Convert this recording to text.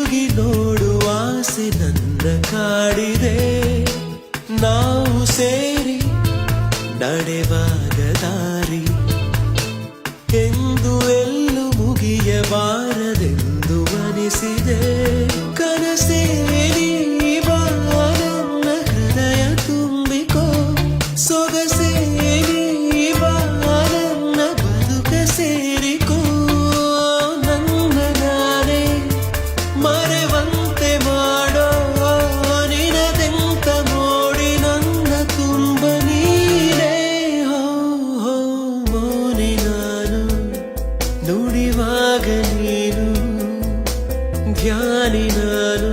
ತಿರುಗಿ ನೋಡುವ ಆಸೆ ನನ್ನ ಕಾಡಿದೆ. ನಾವು ಸೇರಿ ನಡೆವಾಗ ದಾರಿ ಎಂದು ಎಲ್ಲೂ ಮುಗಿಯಬಾರದೆಂದು ಅನಿಸಿದೆ. ಕನಸೇ ನೀ ಬಾ ನನ್ನ ಹೃದಯ ತುಂಬಿಕೋ, ಸೊಗಸೇ ನೀ ಬಾ ನನ್ನ ಬದುಕ ಸೇರಿಕೋ. ನನ್ನ ನಾನೇ ಮರೆವಂತೆ ಮಾಡೋ ನಿನದೆಂತ ನೋಡಿ ನನ್ನ ತುಂಬ ನೀನೇ. ಹೋ ಹೋ ಮೌನಿ ನಾನು ನುಡಿವಾಗ ನೀನು, ಧ್ಯಾನಿ ನಾನು